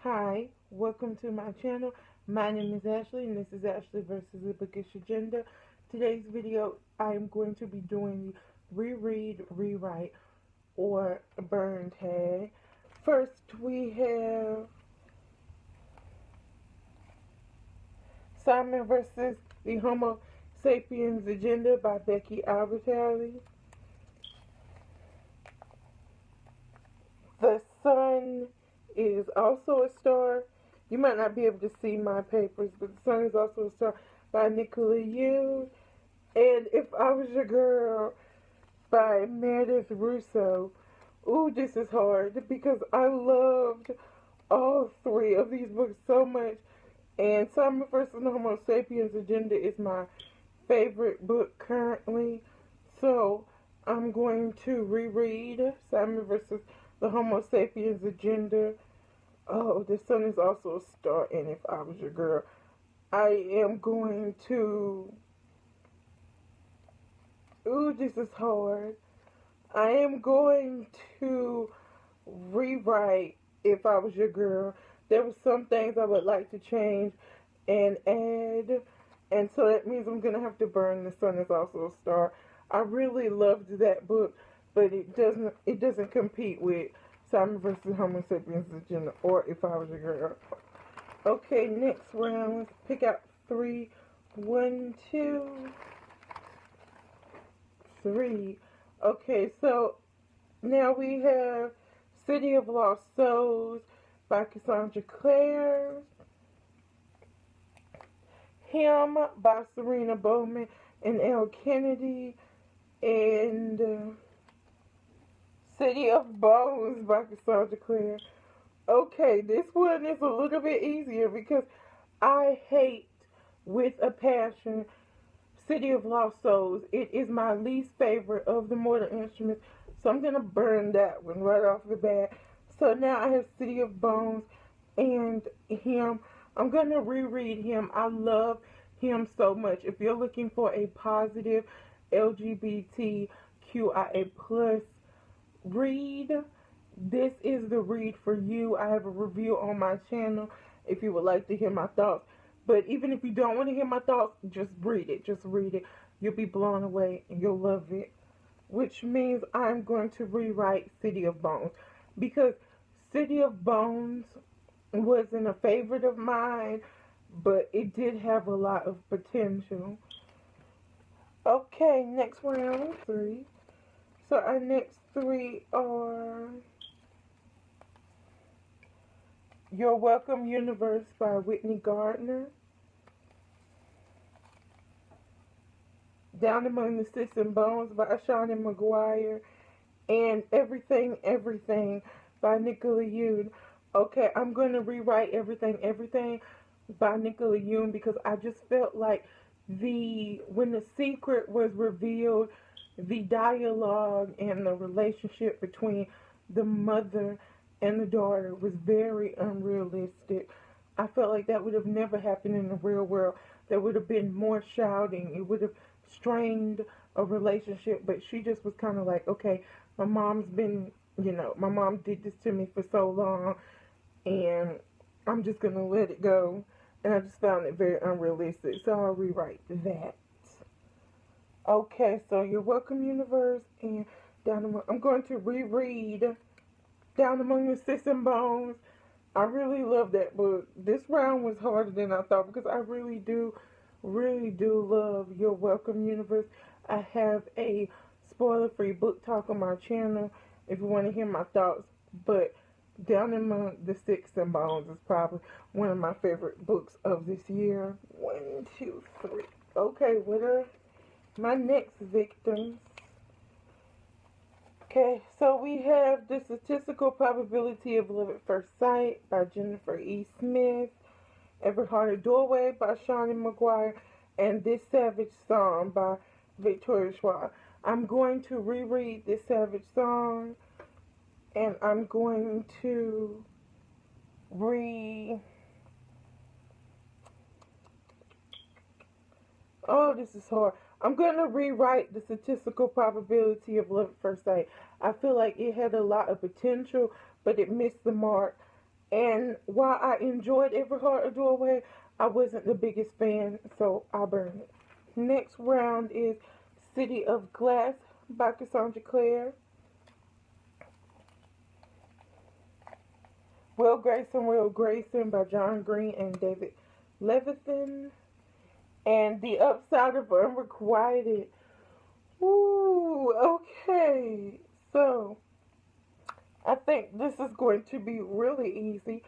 Hi, welcome to my channel. My name is Ashley and this is Ashley versus the Bookish Agenda. Today's video I am going to be doing the reread, rewrite, or burn tag. First we have Simon versus the Homo Sapiens Agenda by Becky Albertalli. The Sun is also a star. You might not be able to see my papers, but The Sun is also a star by Nicola Yoon. And If I Was Your Girl by Meredith Russo. Ooh, this is hard because I loved all three of these books so much. And Simon vs. the Homo Sapiens Agenda is my favorite book currently. So I'm going to reread Simon vs. the Homo Sapiens Agenda. Oh, The Sun is also a star in If I Was Your Girl. I am going to... Ooh, this is hard. I am going to rewrite If I Was Your Girl. There were some things I would like to change and add. And so that means I'm going to have to burn The Sun is also a star. I really loved that book, but it doesn't compete with Simon vs. Homo Sapiens Agenda or If I Was Your Girl. Okay, next round. Let's pick out 3. 1, 2, 3. Okay, so now we have City of Lost Souls by Cassandra Clare. Him by Serena Bowman and Elle Kennedy. And City of Bones by Cassandra Clare. Okay, this one is a little bit easier because I hate with a passion City of Lost Souls. It is my least favorite of the Mortal Instruments, so I'm going to burn that one right off the bat. So now I have City of Bones and Him. I'm going to reread Him. I love Him so much. If you're looking for a positive LGBTQIA plus read, this is the read for you. I have a review on my channel if you would like to hear my thoughts. But even if you don't want to hear my thoughts, just read it. Just read it. You'll be blown away and you'll love it. Which means I'm going to rewrite City of Bones. Because City of Bones wasn't a favorite of mine, but it did have a lot of potential. Okay, next round, 3. So our next 3 are Your Welcome Universe by Whitney Gardner, Down Among the Sticks and Bones by Shawnee McGuire, and Everything, Everything by Nicola Yoon. Okay, I'm going to rewrite Everything, Everything by Nicola Yoon because I just felt like when the secret was revealed, the dialogue and the relationship between the mother and the daughter was very unrealistic. I felt like that would have never happened in the real world. There would have been more shouting. It would have strained a relationship. But she just was kind of like, okay, my mom's been, my mom did this to me for so long, and I'm just going to let it go. And I just found it very unrealistic. So I'll rewrite that. Okay, so Your Welcome Universe and I'm going to reread Down Among the Sticks and Bones. I really love that book. This round was harder than I thought because I really do love Your Welcome Universe. I have a spoiler-free book talk on my channel if you want to hear my thoughts. But Down Among the Sticks and Bones is probably one of my favorite books of this year. 1, 2, 3. Okay, what are my next victims? Okay, so we have The Statistical Probability of Love at First Sight by Jennifer E. Smith, Every Heart a Doorway by Shawnee McGuire, and This Savage Song by Victoria Schwab. I'm going to reread This Savage Song, and I'm going to Oh, this is hard. I'm going to rewrite The Statistical Probability of Love at First Sight. I feel like it had a lot of potential, but it missed the mark. And while I enjoyed Every Heart a Doorway, I wasn't the biggest fan, so I burned it. Next round is City of Glass by Cassandra Clare. Will Grayson by John Green and David Levithan. And The Upside of Unrequited. Ooh, okay. So, I think this is going to be really easy.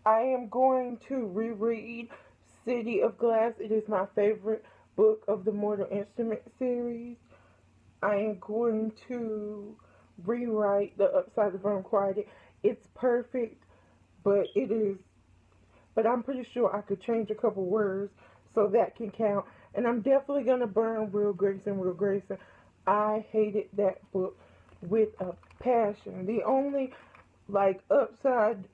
I am going to reread City of Glass. It is my favorite book of the Mortal Instrument series. I am going to rewrite The Upside of Unrequited. It's perfect, but I'm pretty sure I could change a couple words so that can count. And I'm definitely going to burn Will Grayson. I hated that book with a passion. The only, upside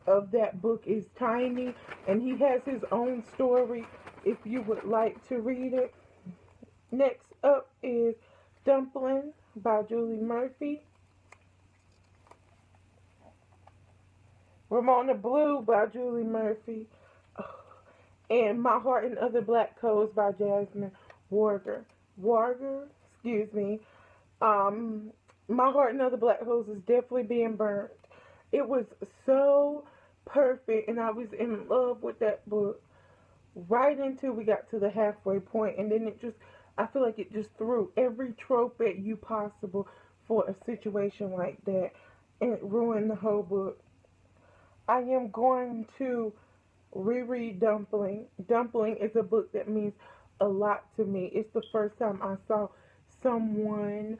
of that book is Tiny, and he has his own story if you would like to read it. Next up is Dumpling by Julie Murphy. Ramona Blue by Julie Murphy. And My Heart and Other Black Codes by Jasmine Warger, excuse me. My Heart and Other Black Codes is definitely being burnt. It was so perfect, and I was in love with that book right until we got to the halfway point, and then I feel like it just threw every trope at you possible for a situation like that, and it ruined the whole book. I am going to reread Dumpling. Dumpling is a book that means a lot to me. It's the first time I saw someone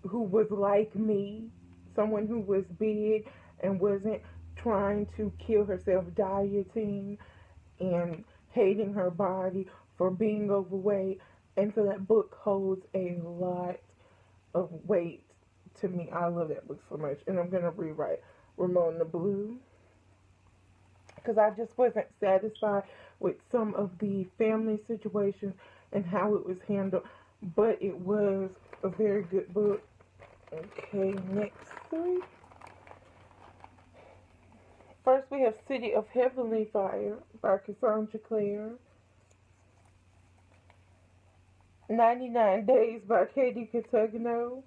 who was like me, someone who was big and wasn't trying to kill herself dieting and hating her body for being overweight. And so that book holds a lot of weight to me. I love that book so much. And I'm going to rewrite Ramona Blue, because I just wasn't satisfied with some of the family situations and how it was handled. But it was a very good book. Okay, next three. First we have City of Heavenly Fire by Cassandra Clare. 99 Days by Katie Cotugno.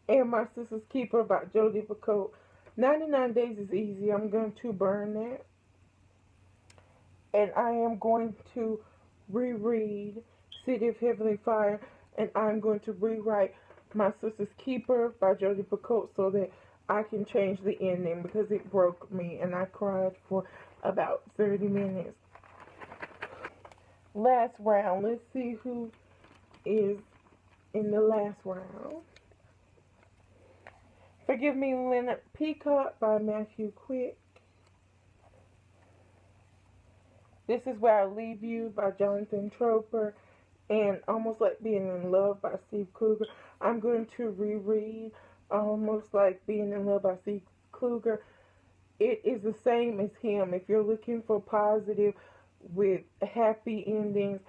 And My Sister's Keeper by Jodi Picoult. 99 Days is easy. I'm going to burn that. And I am going to reread City of Heavenly Fire. And I'm going to rewrite My Sister's Keeper by Jodi Picoult so that I can change the ending, because it broke me and I cried for about 30 minutes. Last round. Let's see who is in the last round. Forgive Me, Leonard Peacock by Matthew Quick. This Is Where I Leave You by Jonathan Troper. And Almost Like Being in Love by Steve Kluger. I'm going to reread Almost Like Being in Love by Steve Kluger. It is the same as him. If you're looking for positive with happy endings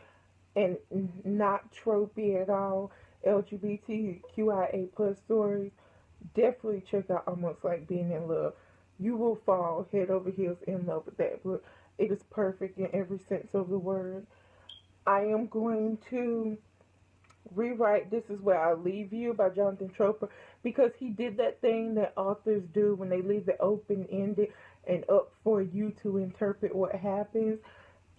and not tropey at all, LGBTQIA plus stories, definitely check out Almost Like Being in Love. You will fall head over heels in love with that book. It is perfect in every sense of the word. I am going to rewrite This Is Where I Leave You by Jonathan Troper, because he did that thing that authors do when they leave it open-ended and up for you to interpret what happens.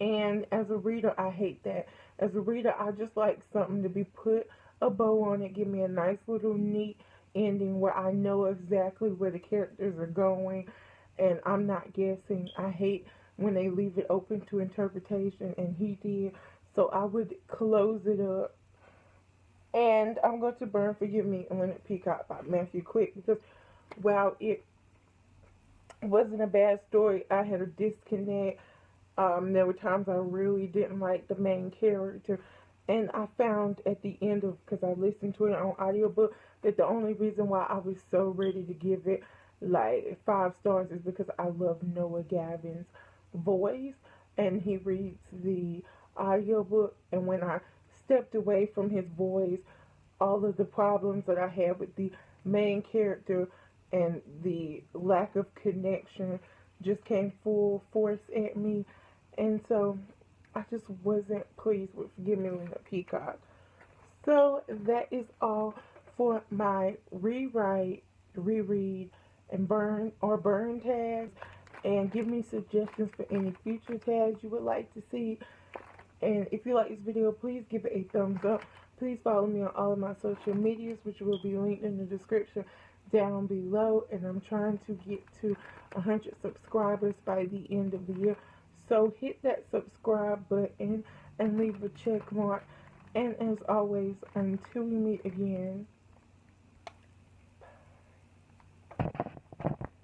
And as a reader, I hate that. As a reader, I just like something to be put a bow on it, give me a nice little neat ending where I know exactly where the characters are going and I'm not guessing. I hate when they leave it open to interpretation, and he did. So I would close it up. And I'm going to burn Forgive Me, Leonard Peacock by Matthew Quick, because while it wasn't a bad story, I had a disconnect. There were times I really didn't like the main character. And I found at the end of, because I listened to it on audiobook, that the only reason why I was so ready to give it like 5 stars is because I love Noah Gavin's voice. And he reads the audiobook, and when I stepped away from his voice, all of the problems that I had with the main character and the lack of connection just came full force at me. And so I just wasn't pleased with Gimme the Peacock. So that is all for my rewrite, reread, and burn tags. And give me suggestions for any future tags you would like to see. And if you like this video, please give it a thumbs up. Please follow me on all of my social medias, which will be linked in the description down below. And I'm trying to get to 100 subscribers by the end of the year. So hit that subscribe button and leave a check mark. And as always, until we meet again,